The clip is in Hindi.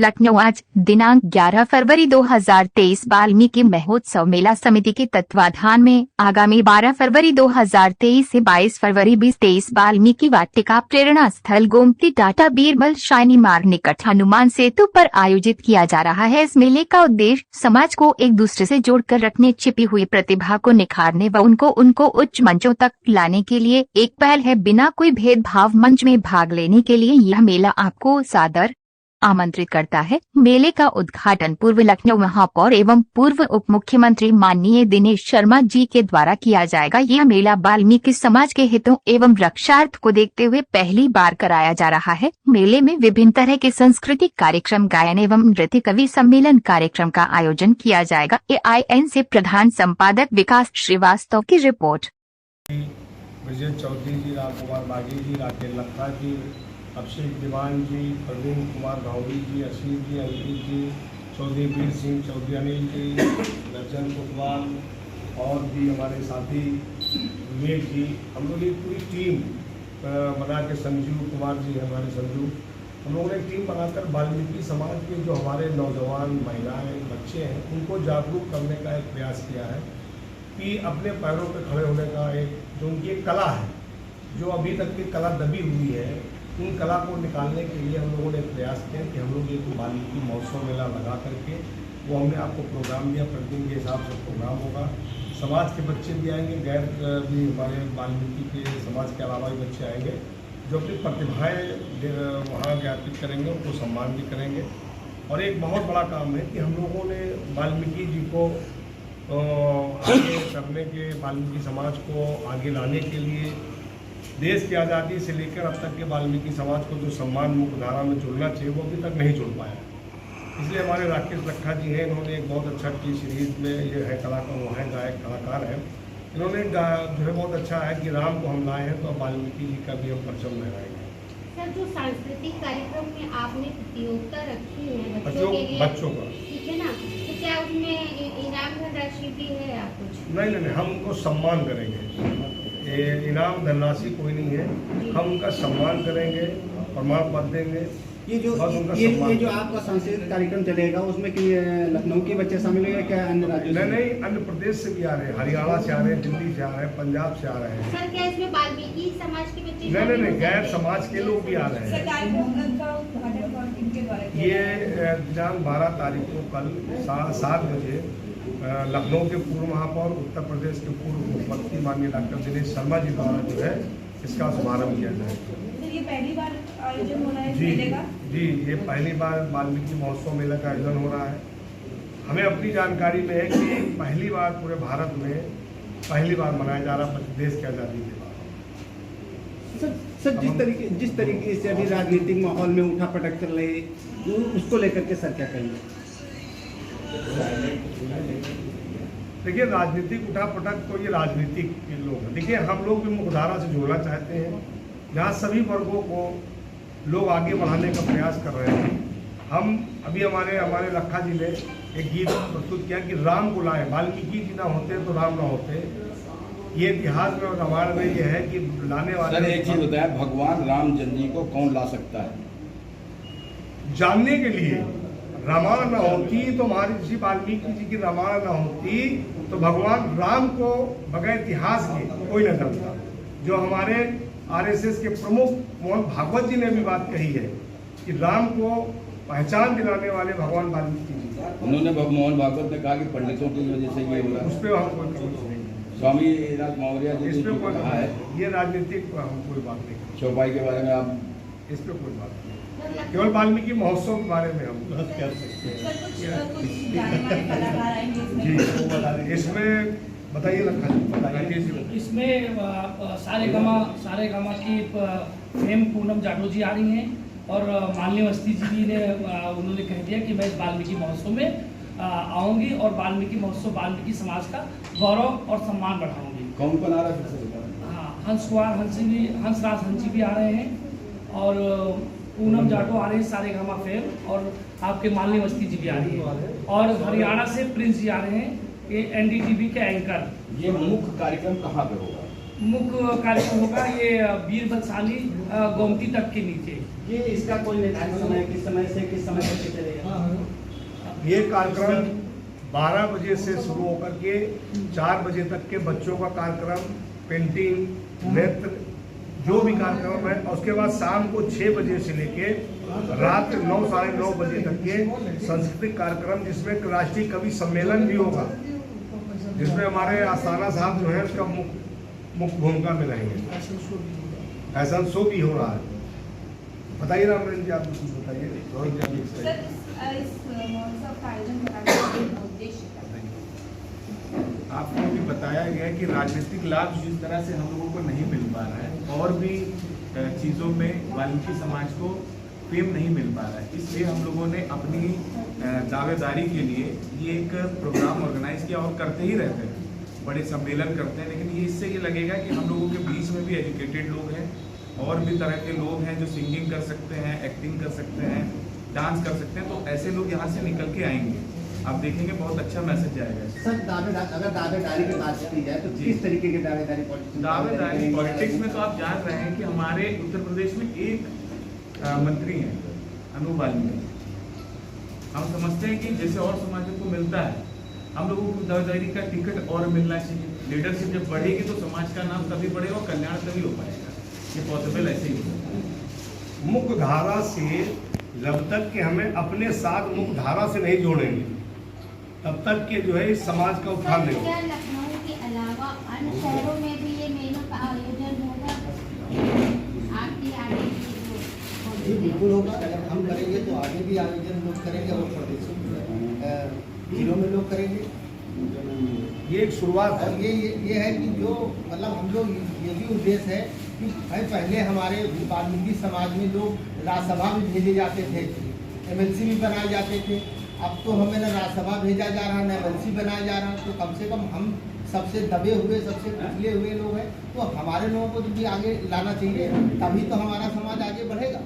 लखनऊ आज दिनांक 11 फरवरी 2023 वाल्मीकि महोत्सव मेला समिति के तत्वाधान में आगामी 12 फरवरी 2023 से 22 फरवरी 2023 वाल्मीकि वाटिका प्रेरणा स्थल गोमती टाटा बीरबल शाइनी मार्ग निकट हनुमान सेतु पर आयोजित किया जा रहा है। इस मेले का उद्देश्य समाज को एक दूसरे से जोड़कर रखने, छिपी हुई प्रतिभा को निखारने व उनको उच्च मंचों तक लाने के लिए एक पहल है। बिना कोई भेदभाव मंच में भाग लेने के लिए यह मेला आपको सादर आमंत्रित करता है। मेले का उद्घाटन पूर्व लखनऊ महापौर एवं पूर्व उप मुख्यमंत्री माननीय दिनेश शर्मा जी के द्वारा किया जाएगा। यह मेला वाल्मीकि समाज के हितों एवं रक्षार्थ को देखते हुए पहली बार कराया जा रहा है। मेले में विभिन्न तरह के सांस्कृतिक कार्यक्रम, गायन एवं नृत्य, कवि सम्मेलन कार्यक्रम का आयोजन किया जाएगा। AIN से प्रधान संपादक विकास श्रीवास्तव की रिपोर्ट। विजय चौधरी जी, रामकुमार बागी जी, राकेश लखा जी, अभिषेक दीवान जी, प्रवीण कुमार गौरी जी, असीम जी, अंकित जी, चौधरी वीर सिंह, चौधरी अनिल जी, दर्जन कोतवाल और भी हमारे साथी विवेक जी, हम लोग एक पूरी टीम बना के, संजू कुमार जी हमारे संजू, हम लोगों ने एक टीम बनाकर वाल्मीकि समाज के जो हमारे नौजवान महिलाएं बच्चे हैं उनको जागरूक करने का एक प्रयास किया है कि अपने पैरों पर खड़े होने का एक जो उनकी एक कला है, जो अभी तक की कला दबी हुई है, उन कला को निकालने के लिए हम लोगों ने प्रयास किया कि हम लोग एक वाल्मीकि महोत्सव मेला लगा करके वो हमने आपको प्रोग्राम दिया। प्रतिदिन के हिसाब से प्रोग्राम होगा। समाज के बच्चे भी आएंगे, गैर भी हमारे वाल्मीकि के समाज के अलावा भी बच्चे आएंगे जो अपनी प्रतिभाएँ वहाँ ज्ञापित करेंगे, उनको सम्मान भी करेंगे। और एक बहुत बड़ा काम है कि हम लोगों ने वाल्मीकि जी को आगे करने के, वाल्मीकि समाज को आगे लाने के लिए देश की आज़ादी से लेकर अब तक के वाल्मीकि समाज को जो सम्मान मुख्य धारा में जुड़ना चाहिए वो अभी तक नहीं जुड़ पाया। इसलिए हमारे राकेश लखा जी हैं, इन्होंने एक बहुत अच्छा टी सीरीज में ये है कलाकार, वो हैं गायक कलाकार हैं, इन्होंने जो है बहुत अच्छा है कि राम को हम लाए हैं तो वाल्मीकि जी का भी हम परचम लहराएंगे। सर, जो सांस्कृतिक कार्यक्रम में आपने प्रतियोगिता रखी है बच्चों का, ठीक है ना, तो क्या उसमें इनाम धनराशि भी है या कुछ? नहीं, हम उनको सम्मान करेंगे। इनाम धनराशि कोई नहीं है, हम उनका सम्मान करेंगे, प्रमाण पत्र देंगे। ये जो आपका सांस्कृतिक कार्यक्रम चलेगा उसमें कि लखनऊ के बच्चे शामिल होंगे क्या अन्य राज्यों? नहीं, अन्य प्रदेश से भी आ रहे हैं, हरियाणा से आ रहे हैं, दिल्ली से आ रहे हैं, पंजाब से आ रहे हैं। सर, क्या इसमें वाल्मीकि समाज के बच्चे? नहीं, गैर समाज के लोग भी आ रहे हैं। ये दिनांक 12 तारीख को कल 7 बजे लखनऊ के पूर्व महापौर, उत्तर प्रदेश के पूर्व मुख्यमंत्री माननीय डॉक्टर दिनेश शर्मा जी द्वारा जो है इसका शुभारंभ किया जाएगा। ये पहली बार आयोजन हो रहा है मेले का? जी, ये पहली बार वाल्मीकि महोत्सव मेला का आयोजन हो रहा है। हमें अपनी जानकारी में है कि पहली बार पूरे भारत में पहली बार मनाया जा रहा है देश की आज़ादी के बाद। सर, जिस तरीके से अभी राजनीतिक माहौल में उठा पटक चल रही उसको लेकर के सर क्या कहेंगे? देखिए, राजनीतिक उठापटक तो ये राजनीतिक के लोग हैं। देखिए, हम लोग भी मुख्यधारा से जोड़ना चाहते हैं, जहाँ सभी वर्गों को लोग आगे बढ़ाने का प्रयास कर रहे हैं। हम अभी हमारे लखा जी ने एक गीत प्रस्तुत किया कि राम को लाए, वाल्मीकि जी ना होते तो राम ना होते। ये इतिहास में और रामायण में ये है कि लाने वाले। सर, एक चीज बताया, भगवान रामचंद्र जी को कौन ला सकता है? जानने के लिए रामायण न होती तो महर्षि वाल्मीकि जी की रामायण न होती तो भगवान राम को बगैर इतिहास के कोई न जानता। जो हमारे RSS के प्रमुख मोहन भागवत जी ने भी बात कही है कि राम को पहचान दिलाने वाले भगवान वाल्मीकि जी। उन्होंने मोहन भागवत ने कहा कि पंडितों की वजह से ये हो रहा है। उस पर हम कोई कमेंट नहीं, स्वामी राज मौर्य जी इस पे कोई कहा है, ये राजनीतिक हम कोई बात नहीं, चौपाई के बारे में आप इस पे कोई बात नहीं, केवल वाल्मीकि महोत्सव के बारे में हम कह सकते हैं। जी, इसमें बताइए लखा जी, बताइए। इसमें सारेगामा की फेम पूनम जाटो जी आ रही हैं और माननीय अवस्थी जी ने उन्होंने कह दिया कि मैं इस वाल्मीकि महोत्सव में आऊँगी और वाल्मीकि महोत्सव वाल्मीकि समाज का गौरव और सम्मान बढ़ाऊँगी। कौन आ रहा है? हाँ, हंसराज हंसी भी आ रहे हैं और पूनम जाटो आ रही है सारेगामा फेम, और आपके माननीय अवस्थी जी भी आ रही है, और हरियाणा से प्रिंस जी आ रहे हैं, ये NDTV के एंकर। ये मुख्य कार्यक्रम कहाँ पे होगा? मुख्य कार्यक्रम होगा ये बीरबल शाइनी गोमती तट के नीचे। कि इसका कोई निर्धारित समय किस समय से किस समय तक चलेगा? ये कार्यक्रम 12 बजे से शुरू होकर के 4 बजे तक के बच्चों का कार्यक्रम, पेंटिंग, नृत्य, जो भी कार्यक्रम है, और उसके बाद शाम को 6 बजे से लेके रात 9 साढ़े 9 बजे तक के सांस्कृतिक कार्यक्रम, जिसमें एक राष्ट्रीय कवि सम्मेलन भी होगा, जिसमें हमारे आस्थाना साहब जो है उसका मुख्य भूमिका में रहेंगे। फैशन शो भी हो रहा है। बताइए रामरेन जी, आप कुछ बताइए। सर, इस महोत्सव का आयोजन कराने का उद्देश्य क्या है? आपको भी बताया गया है कि राजनीतिक लाभ जिस तरह से हम लोगों को नहीं मिल पा रहा है, और भी चीज़ों में वाल्मीकि समाज को फेम नहीं मिल पा रहा है, इसलिए हम लोगों ने अपनी दावेदारी के लिए ये एक प्रोग्राम ऑर्गेनाइज किया, और करते ही रहते हैं, बड़े सम्मेलन करते हैं। लेकिन ये इससे ये लगेगा कि हम लोगों के बीच में भी एजुकेटेड लोग हैं, और भी तरह के लोग हैं जो सिंगिंग कर सकते हैं, एक्टिंग कर सकते हैं, डांस कर सकते हैं, तो ऐसे लोग यहाँ से निकल के आएंगे। आप देखेंगे बहुत अच्छा मैसेज जाएगा। सर, अगर दावेदारी की बात की जाए तो किस तरीके की दावेदारी पॉलिटिक्स में तो आप जान रहे हैं कि हमारे उत्तर प्रदेश में एक मंत्री हैं, अनु वाल्मीकि। हम समझते हैं कि जैसे और समाजों को मिलता है, हम लोगों को दावेदारी का टिकट और मिलना चाहिए। लीडरशिप जब बढ़ेगी तो समाज का नाम तभी बढ़ेगा और कल्याण तभी हो पाएगा। ये पॉसिबल ऐसे ही होगा। मुख्य धारा से जब तक कि हमें अपने साथ मुख्य धारा से नहीं जोड़ेंगे, तब तक के जो है इस समाज का उत्थान नहीं होगा। क्या लखनऊ के अलावा अन्य शहरों में भी ये मेलों का आयोजन होगा? आपकी आगे जी बिल्कुल होगा। अगर हम करेंगे तो आगे भी आयोजन लोग करेंगे, और प्रदेशों जिलों में लोग करेंगे। ये एक शुरुआत है। और ये है कि जो मतलब हम लोग ये भी उद्देश्य है कि भाई पहले हमारे वाल्मीकि समाज में लोग राज्यसभा में भेजे जाते थे, MLC भी बनाए जाते थे। अब तो हमें न राज्यसभा भेजा जा रहा, न MLC बनाया जा रहा। तो कम से कम हम सबसे दबे हुए, सबसे पिछले हुए लोग हैं, तो हमारे लोगों को भी आगे लाना चाहिए, तभी तो हमारा समाज आगे बढ़ेगा।